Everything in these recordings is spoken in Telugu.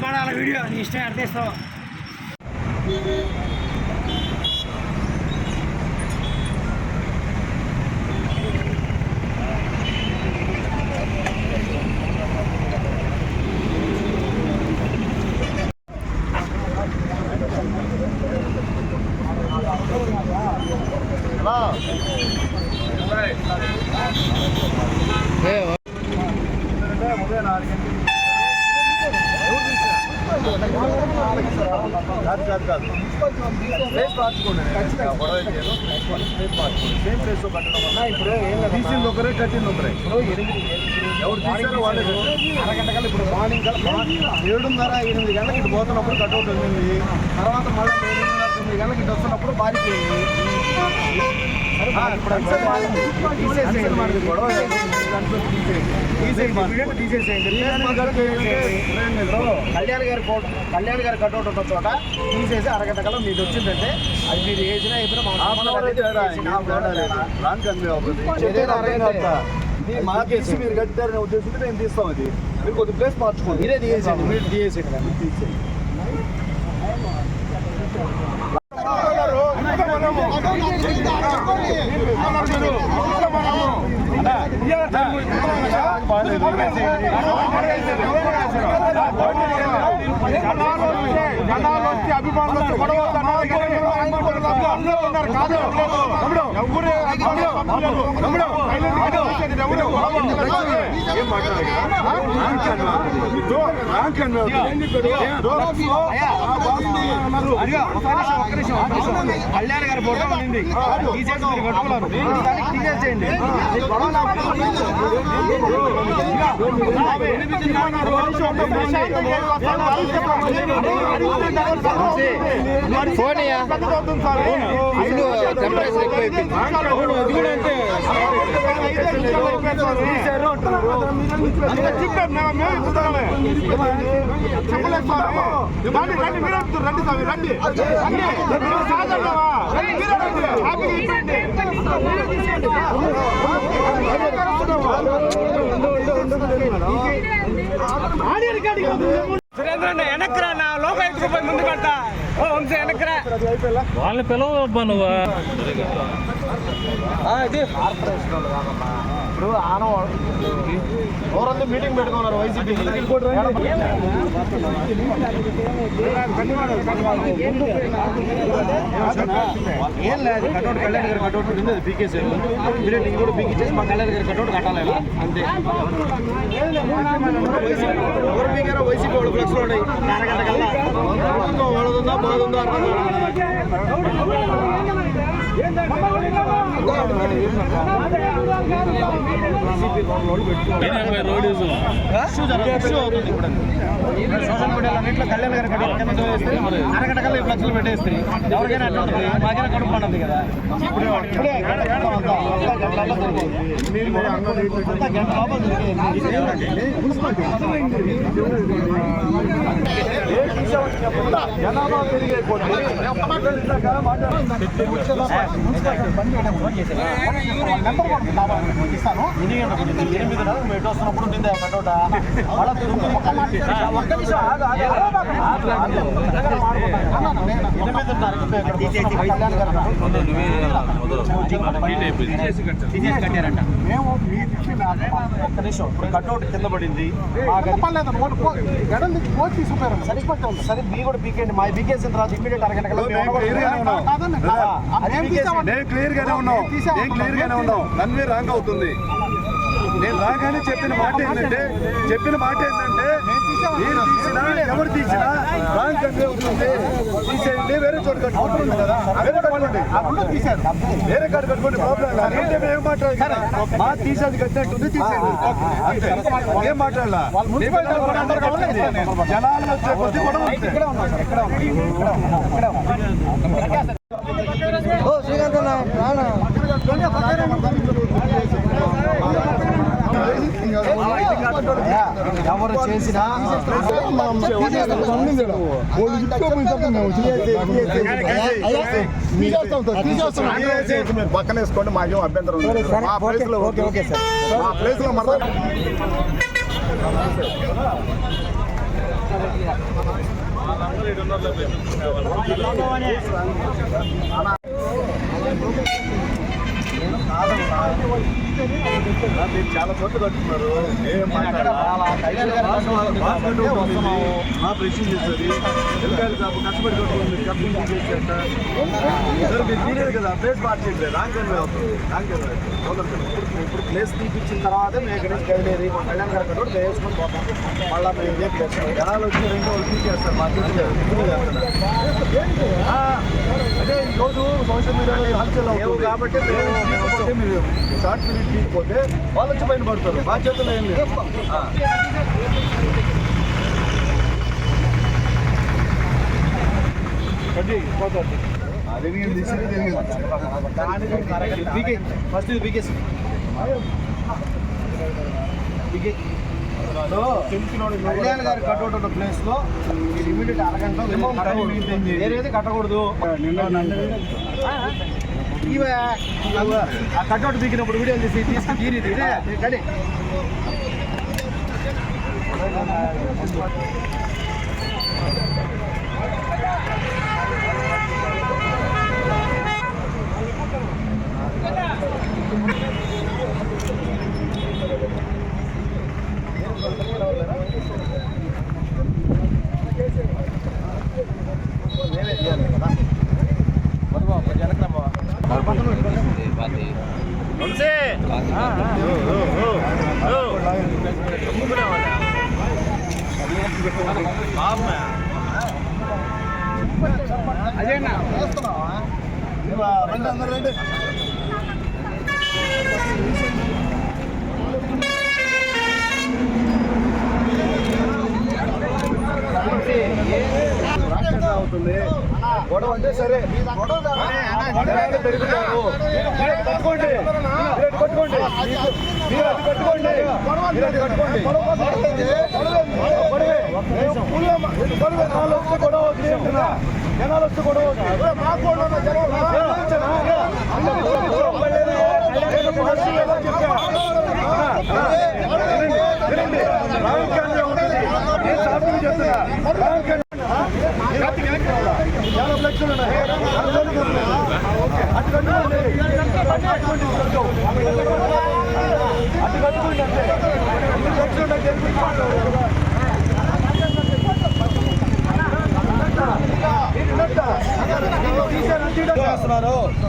పడాల వీడియో నీ ఇష్టం అర్థేస్తావు. ప్లేస్ మార్చుకోండి. సేమ్ ప్లేస్ లో కట్టడం వల్ల ఇప్పుడు తీసింది ఒకరే కట్టింది ఒకరే. ఎవరు తీసారో వాళ్ళే అరగంట కల్లా ఇప్పుడు మార్నింగ్ కల్లా 7:30-8 గంటలకు ఇటు పోతున్నప్పుడు కట్అవుట్ ఉంది. తర్వాత మళ్ళీ 8:30-9 గంటలకు ఇటు వస్తున్నప్పుడు బారిపోయింది. కళ్యాణ్ గారి కట్అవుట్ ఉన్న చోట తీసేసి అరగంట కల్లా మీరు వచ్చిందంటే అది మీరు వేసినా మాకేసి మీరు కట్టారనే ఉద్దేశంతో మేము తీస్తాం. అది మీరు కొద్ది ప్లేస్ మార్చుకోండి. మీరే తీసేయండి. మీరు తీసేయండి కానీ తీసేయండి. అభిమానులు కళ్యాణ్ గారి ఫోటో ఉంది తీసేసి మీరు కట్టుకున్నారు. తీసేసేయండి. ఫోన్ సురేంద్ర వెనక్రా నా లోకాయుక్త రూపాయి ముందు కడతా. ఓ వంశీ వెనక్రా వాళ్ళని పిలవబ్బా నువ్వు. ఇప్పుడు ఎవరంతా మీటింగ్ పెట్టుకున్నారు వైసీపీ. ఏం లేదు కట్అవుట్ కళ్యాణ్ గారి కట్అవుట్ ఉంది. అది పీకేసారు. మీరే కూడా పీకిచ్చేసి మా కళ్యాణ్ గారి కట్అవుట్ కట్టాలి అంతే. ఎవరు పీకారో వైసీపీ వాళ్ళు ఫ్లెక్స్ లో ఉన్నాయి. అరగంట కల్లా వాళ్ళదుందా బాగుందా సోషల్ మీడియాలో అన్నింటిలో కళ్యాణ్ గారి అరగంట కల్లా ఫ్లెక్స్లు పెట్టేస్తే ఎవరికైనా అట్లా ఉంటుంది. మాకైనా కడుపు పండుతుంది కదా. జనాభా పెరిగే కొద్ది ఇస్తాను 8 మెట్టు వస్తున్నప్పుడు ఉండింది కటౌట ఒక్క నిమిషం మేము మీ ఒక్క నిమిషం ఇప్పుడు కటౌట్ కింద పడింది సరే మీ కూడా పీకేయండి మా పీకేసిన తర్వాత ఇమీడియట్ క్లియర్ గానే ఉన్నాం నన్ను రాంగ్ అవుతుంది. నేను రాగానే చెప్పిన మాట ఏంటంటే మీరు తీసినా ఎవరు తీసినా రాంగ్ కన్వే అవుతుంది. తీసేయండి, వేరే చోట కట్టుకోండి కదా, వేరే కాడ కట్టుకోండి, ప్రాబ్లం లేదు. ఏం మాట్లాడాలి, మా తీసేది కట్టినట్టుంది, తీసేయండి ఏం మాట్లాడాలా. జనాలు వచ్చే కొద్ది కూడా ఎవరు చేసినా పక్కన వేసుకోండి, మాకేం అభ్యంతరం ఉంది. మా ప్లేస్ లో మా ప్లేస్ లో మరలా మీరు చాలా చోట్ల కట్టుకున్నారు. ప్రశ్న చేస్తుంది కష్టపడి కట్టుకోండి, మీరు తీయలేదు కదా, ప్లేస్ మార్చేది రాంగ్ కన్వే అవుతుంది. ఇప్పుడు ప్లేస్ తీపిచ్చిన తర్వాత మేము ఇక్కడ నుంచి కదిలేదు కళ్యాణ్ గారు కూడా వేసుకొని పోతాం. మళ్ళీ మేము ఇదే ప్లేస్ జనాలు వచ్చి 2 రోజులు తీసేస్తారు మా చేతులు అంటే ఈరోజు సోషల్ మీడియాలో హల్చల్ అవుతుంది కాబట్టి మీరు షార్ట్ ఫిలిం తీయకపోతే వాళ్ళు వచ్చి పైన పడతారు. మా చేతుల్లో ఏం లేదు. అది ఫస్ట్ బీకేసి కళ్యాణ్ గారి కట్అవుట్ ఉన్న ప్లేస్ లో మీరు ఇమీడియట్ అరగంటలో వేరేది కట్టకూడదు. ఆ కట్అవుట్ దిగినప్పుడు వీడియోలు తీసి తీసుకుని కానీ అదేనా రండి అవుతుంది గొడవ అంటే సరే పెరుగుతారు. కట్టుకోండి మీరు అది కట్టుకోండి జనాలు వస్తే గొడవ జనాలు వస్తే గొడవ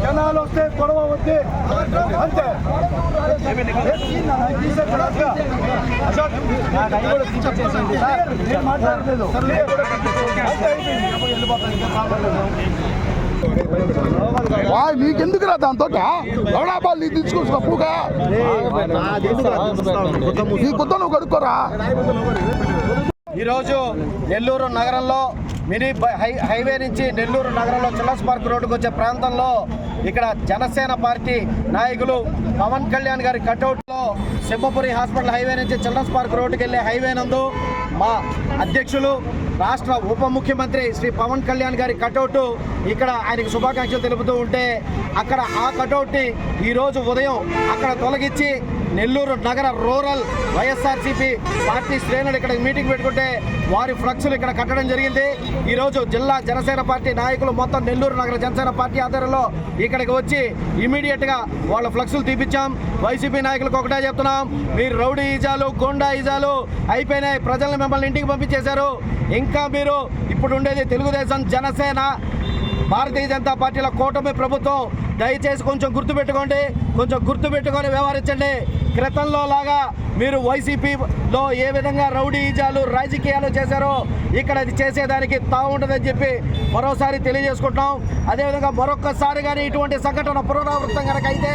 జనాలు వస్తే గొడవ వద్దే అంతే. మాట్లాడలేదు నీకెందుకురా దాంతో లవడాబాలు నీ తీసుకొచ్చుకో పూగా నీ కొత్త నువ్వు కడుక్కోరా. ఈరోజు నెల్లూరు నగరంలో మినీ హైవే నుంచి నెల్లూరు నగరంలో చిల్లర్స్ పార్క్ రోడ్డుకు వచ్చే ప్రాంతంలో ఇక్కడ జనసేన పార్టీ నాయకులు పవన్ కళ్యాణ్ గారి కటౌట్లో సింహపురి హాస్పిటల్ హైవే నుంచి చిల్డ్రన్స్ పార్క్ రోడ్డుకి వెళ్ళే హైవే నందు మా అధ్యక్షులు రాష్ట్ర ఉప ముఖ్యమంత్రి శ్రీ పవన్ కళ్యాణ్ గారి కటౌట్ ఇక్కడ ఆయనకు శుభాకాంక్షలు తెలుపుతూ ఉంటే అక్కడ ఆ కటౌట్ని ఈరోజు ఉదయం అక్కడ తొలగించి నెల్లూరు నగర రూరల్ వైఎస్ఆర్సీపీ పార్టీ శ్రేణులు ఇక్కడ మీటింగ్ పెట్టుకుంటే వారి ఫ్లెక్స్లు ఇక్కడ కట్టడం జరిగింది. ఈరోజు జిల్లా జనసేన పార్టీ నాయకులు మొత్తం నెల్లూరు నగర జనసేన పార్టీ ఆధ్వర్యంలో ఇక్కడికి వచ్చి ఇమీడియట్గా వాళ్ళ ఫ్లెక్స్లు తీపిచ్చాం. వైసీపీ నాయకులకు ఒకటే చెప్తున్నాం, మీరు రౌడీ ఈజాలు గోండా ఈజాలు అయిపోయినాయి, ప్రజలను మిమ్మల్ని ఇంటికి పంపించేశారు. ఇంకా మీరు ఇప్పుడు ఉండేది తెలుగుదేశం జనసేన భారతీయ జనతా పార్టీల కూటమి ప్రభుత్వం. దయచేసి కొంచెం గుర్తుపెట్టుకొని వ్యవహరించండి. క్రితంలో లాగా మీరు వైసీపీలో ఏ విధంగా రౌడీజాలు రాజకీయాలు చేశారో ఇక్కడ అది చేసేదానికి తావుంటుందని చెప్పి మరోసారి తెలియజేసుకుంటున్నాం. అదేవిధంగా మరొక్కసారి కానీ ఇటువంటి సంఘటన పునరావృతం కనుక అయితే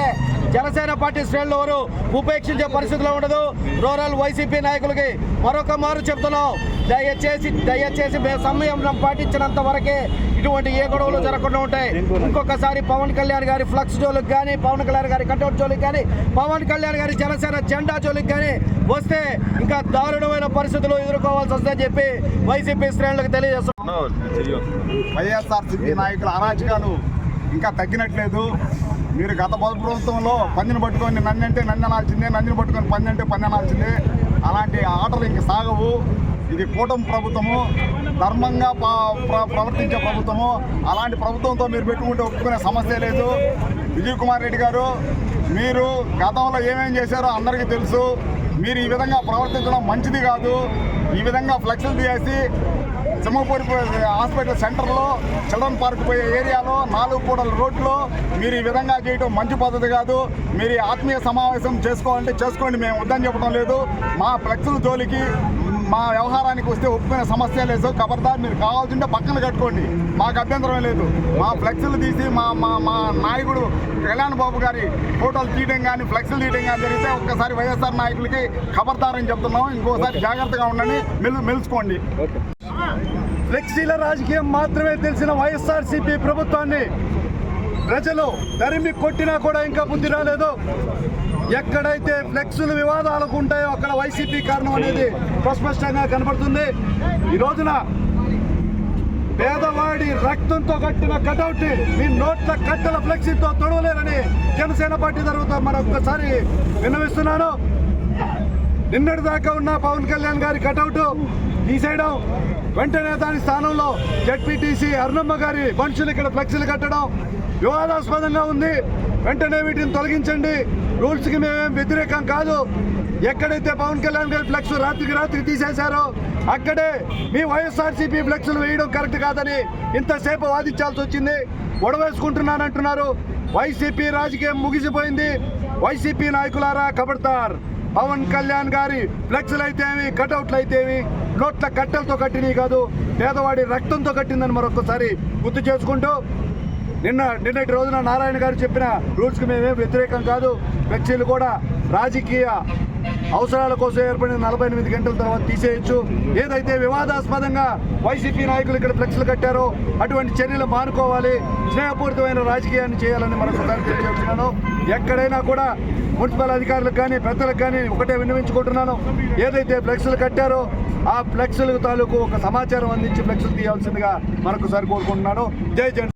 జనసేన పార్టీ శ్రేణులు వారు ఉపేక్షించే పరిస్థితిలో ఉండదు. రూరల్ వైసీపీ నాయకులకి మరొక మారు చెప్తున్నాం, దయచేసి మేము సమయం పాటించినంత వరకే ఇటువంటి ఏ గొడవలు జరగకుండా ఉంటాయి. ఇంకొకసారి పవన్ కళ్యాణ్ గారి ఫ్లక్స్ జోలికి కానీ, పవన్ కళ్యాణ్ గారి కటౌట్ జోలికి కానీ, పవన్ కళ్యాణ్ గారి జనసేన జెండా జోలికి కానీ వస్తే ఇంకా దారుణమైన పరిస్థితులు ఎదుర్కోవాల్సి వస్తుందని చెప్పి వైసీపీ శ్రేణులకు తెలియజేస్తున్నాం. వైఎస్ఆర్సీపీ నాయకుల అరాచకాలు ఇంకా తగ్గినట్లేదు. మీరు గత ప్రభుత్వంలో పందిని పట్టుకొని నన్నంటే నన్ను అనాల్సిందే, నన్నుని పట్టుకొని పంది పంది అనాల్సిందే, అలాంటి ఆటలు ఇంక సాగవు. ఇది కూటమి ప్రభుత్వము, ధర్మంగా ప్రవర్తించే ప్రభుత్వము. అలాంటి ప్రభుత్వంతో మీరు పెట్టుకుంటే ఒప్పుకునే సమస్య లేదు. విజయ్ కుమార్ రెడ్డి గారు, మీరు గతంలో ఏమేం చేశారో అందరికీ తెలుసు. మీరు ఈ విధంగా ప్రవర్తించడం మంచిది కాదు. ఈ విధంగా ఫ్లెక్స్లు తీసేసి సింహపూరి హాస్పిటల్ సెంటర్లో చిల్డ్రన్ పార్క్ పోయే ఏరియాలో 4 కూడల రోడ్లో మీరు ఈ విధంగా చేయడం మంచి పద్ధతి కాదు. మీరు ఆత్మీయ సమావేశం చేసుకోవాలంటే చేసుకోండి, మేము వద్దని చెప్పడం లేదు. మా ఫ్లెక్స్ల జోలికి మా వ్యవహారానికి వస్తే ఒప్పుకునే సమస్య లేదు. ఖబర్దార్, మీరు కావాల్సింటే పక్కన కట్టుకోండి, మాకు అభ్యంతరం లేదు. మా ఫ్లెక్స్లు తీసి మా నాయకుడు కళ్యాణ్ బాబు గారి ఫోటోలు తీయడం కానీ ఫ్లెక్స్లు తీయడం కానీ జరిగితే ఒక్కసారి వైఎస్ఆర్ నాయకులకి ఖబర్దార్ అని చెప్తున్నాం. ఇంకోసారి జాగ్రత్తగా ఉండండి, మెలుసుకోండి. ఫ్లెక్సీల రాజకీయం మాత్రమే తెలిసిన వైఎస్ఆర్సీపీ ప్రభుత్వాన్ని ప్రజలు తరిమి కొట్టినా కూడా ఇంకా బుద్ధి రాలేదు. ఎక్కడైతే ఫ్లెక్సులు వివాదాలకు ఉంటాయో అక్కడ వైసీపీ కారణం అనేది స్పష్టంగా కనబడుతుంది. ఈ రోజున పేదవాడి రక్తంతో కట్టిన కటౌట్ మీ నోట్ల కట్టల ఫ్లెక్సీతో తొడవలేరని జనసేన పార్టీ తరఫున మరొకసారి విన్నవిస్తున్నాను. నిన్నటి దాకా ఉన్న పవన్ కళ్యాణ్ గారి కటౌట్ తీసేయడం, వెంటనే దాని స్థానంలో జెడ్పీటీసీ అరుణమ్మ గారి మనుషులు ఇక్కడ ఫ్లెక్సీలు కట్టడం వివాదాస్పదంగా ఉంది. వెంటనే వీటిని తొలగించండి. రూల్స్కి మేమేం వ్యతిరేకం కాదు. ఎక్కడైతే పవన్ కళ్యాణ్ గారి ఫ్లెక్స్ రాత్రికి తీసేశారో అక్కడే మీ వైఎస్ఆర్సీపీ ఫ్లెక్స్లు వేయడం కరెక్ట్ కాదని ఇంతసేపు వాదించాల్సి వచ్చింది. గొడవేసుకుంటున్నానంటున్నారు. వైసీపీ రాజకీయం ముగిసిపోయింది. వైసీపీ నాయకులారా ఖబర్దార్. పవన్ కళ్యాణ్ గారి ఫ్లెక్స్లు అయితేవి, కటౌట్లు అయితేవి నోట్ల కట్టెలతో కట్టినవి కాదు, పేదవాడి రక్తంతో కట్టిందని మరొకసారి గుర్తు చేసుకుంటూ, నిన్నటి రోజున నారాయణ గారు చెప్పిన రూల్స్కి మేమేం వ్యతిరేకం కాదు. ఫ్లెక్సీలు కూడా రాజకీయ అవసరాల కోసం ఏర్పడిన 48 గంటల తర్వాత తీసేయచ్చు. ఏదైతే వివాదాస్పదంగా వైసీపీ నాయకులు ఇక్కడ ఫ్లెక్స్లు కట్టారో అటువంటి చర్యలు మానుకోవాలి. స్నేహపూరితమైన రాజకీయాన్ని చేయాలని మరొకసారి తెలియజేస్తున్నాను. ఎక్కడైనా కూడా మున్సిపల్ అధికారులకు కానీ పెద్దలకు కానీ ఒకటే విన్నవించుకుంటున్నాను, ఏదైతే ఫ్లెక్స్లు కట్టారో ఆ ఫ్లెక్స్ల తాలూకు ఒక సమాచారం అందించి ఫ్లెక్స్లు తీయాల్సిందిగా మరొకసారి కోరుకుంటున్నాను. జై జన్.